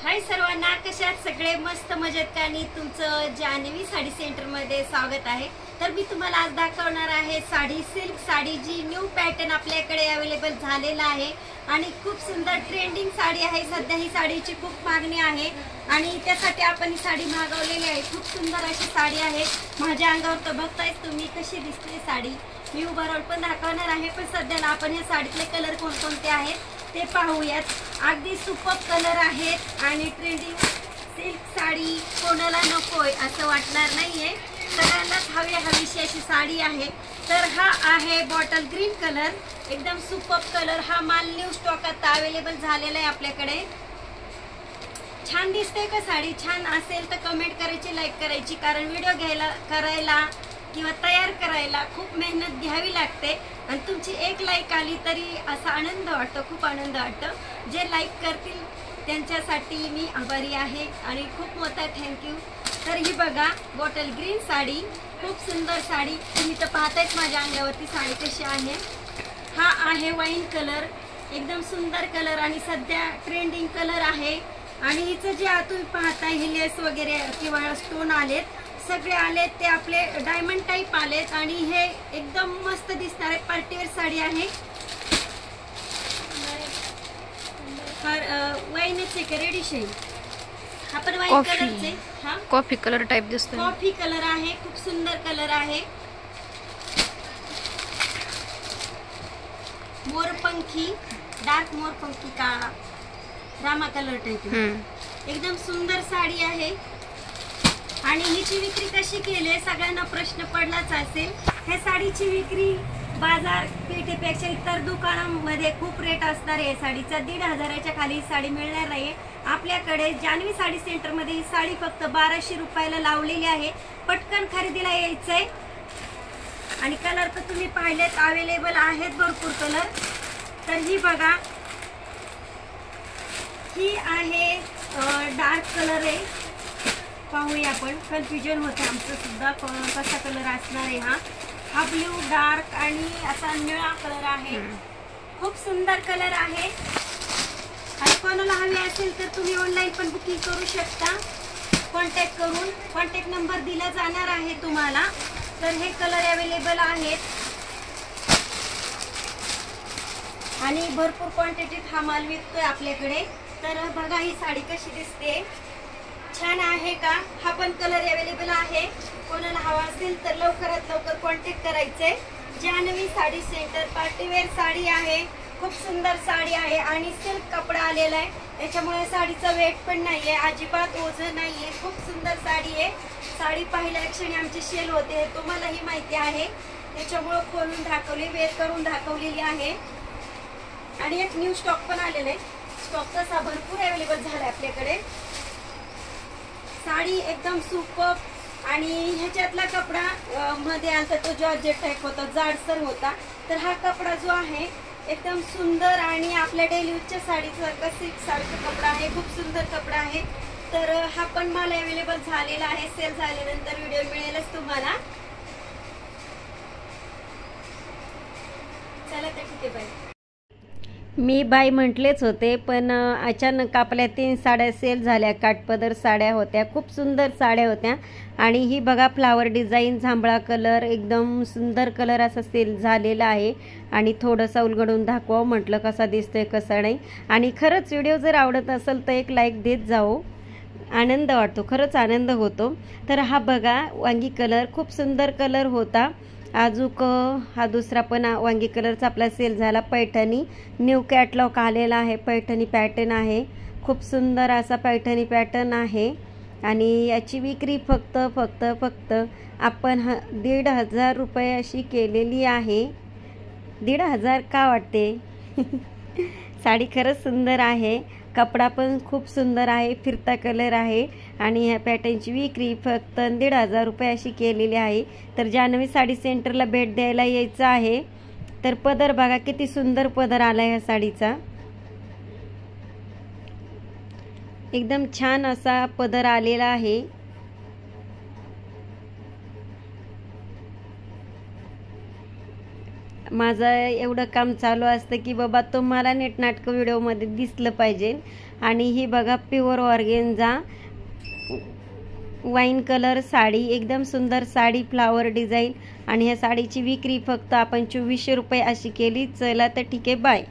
हाय सर्वांना, कशा आहात सगळे? मस्त मजेत का? आणि तुमचं जान्हवी साडी सेंटर मध्ये स्वागत आहे। तर मी तुम्हाला आज दाखवणार आहे साडी, सिल्क साडी, जी न्यू पॅटर्न आपल्याकडे अवेलेबल झालेला आहे आणि खूप सुंदर ट्रेंडिंग साडी आहे। सध्या ही साडीची खूप मागणी आहे आणि त्यासाठी आपण ही साडी मागवलेली आहे। खूप सुंदर अशी साडी आहे। माझ्या अंगावर तर बघतायच तुम्ही कशी दिसते साडी। मी ओव्हरऑल पण दाखवणार आहे, पण सध्याला आपण या साडीतले कलर कोणकोणते आहेत ते पाहूयात। अगदी सुपर कलर आहेत आणि ट्रेंडिंग सिल्क साडी कोणाला नकोय असं वाटणार नाहीये, सगळ्यांनाच हवीशी अशी साडी आहे। तर हा आहे बॉटल ग्रीन कलर, एकदम सुपर कलर। हा माल न्यू स्टॉकात अवेलेबल झालेला आहे आपल्याकडे। छान दिसते का साडी? छान असेल तर कमेंट करायची, लाईक करायची, कारण व्हिडिओ करायला किंवा तयार करायला खूप मेहनत घ्यावी लागते आणि तुमची एक लाईक आली तरी असा आनंद वाटतो, खूप आनंद वाटतो। जे लाईक करतील त्यांच्यासाठी मी आभारी आहे आणि खूप मोठा थँक्यू। तर ही बघा बॉटल ग्रीन साडी, खूप सुंदर साडी। तुम्ही तर पाहतायच माझ्या अंगावरती साडी कशी आहे। हा आहे वाईन कलर, एकदम सुंदर कलर आणि सध्या ट्रेंडिंग कलर आहे। आणि हिचं जे तुम्ही पाहताय हे लेस वगैरे किंवा स्टोन आलेत, सगळे आलेत ते आपले डायमंड टाइप आलेत आणि हे एकदम मस्त दिसणार आहे। पार्टीवेअर साडी आहे। वाईनच आहे का रेडिश आहे? आपण वाईन कलरचे, हा कॉफी कलर टाइप दिसतो। कॉफी कलर आहे, खूप सुंदर कलर आहे। मोरपंखी, डार्क मोरपंखी काळा रामा कलर टाइप, एकदम सुंदर साडी आहे। आणि हिची विक्री कशी केली सगळ्यांना प्रश्न पडलाच असेल। हे साडीची विक्री बाजार पेठेपेक्षा इतर दुकानांमध्ये खूप रेट असणार आहे। साडीचा 1,500च्या खाली साडी मिळणार नाही आपल्याकडे। जान्हवी साडी सेंटर मध्ये ही साडी फक्त 1200 रुपयाला लावलेली आहे। पटकन खरेदीला यायचंय आणि कलर तर तुम्ही पाहिलेत, अवेलेबल आहेत भरपूर कलर। तर ही बघा, ही आहे डार्क कलर आहे। पाहूया आपण, कन्फ्युजन होते आमचं सुद्धा कसा कलर असणार आहे। हा ब्ल्यू डार्क आणि असा निळा कलर आहे। खूप सुंदर कलर आहे आणि कोणाला हवी असेल तर तुम्ही ऑनलाईन पण बुकिंग करू शकता कॉन्टॅक्ट करून। कॉन्टॅक्ट नंबर दिला जाणार आहे तुम्हाला। तर हे कलर अवेलेबल आहेत आणि भरपूर क्वांटिटीत हा माल विकतोय आपल्याकडे। तर बघा ही साडी कशी दिसते, छान आहे का? हा पण कलर अवेलेबल आहे, कोणाला हवा असेल तर लवकरात लवकर कॉन्टॅक्ट करायचे। जान्हवी साडी सेंटर, पार्टीवेअर साडी आहे, खूप सुंदर साडी आहे आणि सिल्क कपडा आलेला आहे, त्याच्यामुळे साडीचा वेट पण नाहीये, अजिबात ओझं नाहीये। खूप सुंदर साडी आहे। साडी पाहिल्या क्षणी आमचे सेल होते, तुम्हालाही माहिती आहे, त्याच्यामुळे खोलून दाखवली, वेअर करून दाखवलेली आहे। आणि एक न्यू स्टॉक पण आलेला आहे। स्टॉक तसा भरपूर अवेलेबल झाला आपल्याकडे। साडी एकदम सुपर आणि ह्याच्यातला कपडा मध्ये आलता तो जॉर्जेट टाइप होता, जाडसर होता। तर हा कपडा जो आहे एकदम सुंदर आणि आपल्या डेली यूजच्या साडीचा सिल्क सारखा कपडा आहे, खूप सुंदर कपडा आहे। तर हा पण माल अवेलेबल झालेला आहे, सेल झाल्यानंतर व्हिडिओ मिळेलच तुम्हाला। चला तर ठीक आहे, बाय। मी बाय म्हटलेच होते, पण अचानक आपल्या 3 साड्या सेल झाल्या। काठपदर साड्या होत्या, खूप सुंदर साड्या होत्या। आणि ही बघा फ्लावर डिझाईन, जांभळा कलर, एकदम सुंदर कलर असा सेल झालेला आहे। आणि थोडंसं उलगडून दाखवावं म्हटलं कसा दिसतोय कसा नाही। आणि खरंच व्हिडिओ जर आवडत असेल तर एक लाईक देत जाओ, आनंद वाटतो, खरंच आनंद होतो। तर हा बघा वांगी कलर, खूप सुंदर कलर होता। अजूक हा दुसरा पण वांगी कलरचा आपला सेल झाला। पैठणी न्यू कॅटलॉग आलेला आहे, पैठणी पॅटर्न आहे, खूप सुंदर असा पैठणी पॅटर्न आहे। आणि याची विक्री फक्त आपण 1,500 रुपये अशी केलेली आहे। 1,500 का वाटते? साडी खरंच सुंदर आहे, कपडा पण खूप सुंदर आहे, फिरता कलर आहे आणि ह्या पॅटर्नची विक्री फक्त 1,500 रुपये अशी केलेली आहे। तर जान्हवी साडी सेंटरला भेट द्यायला यायचं आहे। तर पदर बघा किती सुंदर पदर आला ह्या साडीचा, एकदम छान असा पदर आलेला आहे। माझं एवढं काम चालू असतं की बाबा तुम्हाला नीटनाटकं व्हिडिओमध्ये दिसलं पाहिजे. आणि ही बघा pure organza wine colour sari, एकदम सुंदर साडी, फ्लावर डिझाईन. आणि ह्या साडीची विक्री फक्त आपण 2400 रुपये अशी केली. चला तर ठीक आहे, बाय.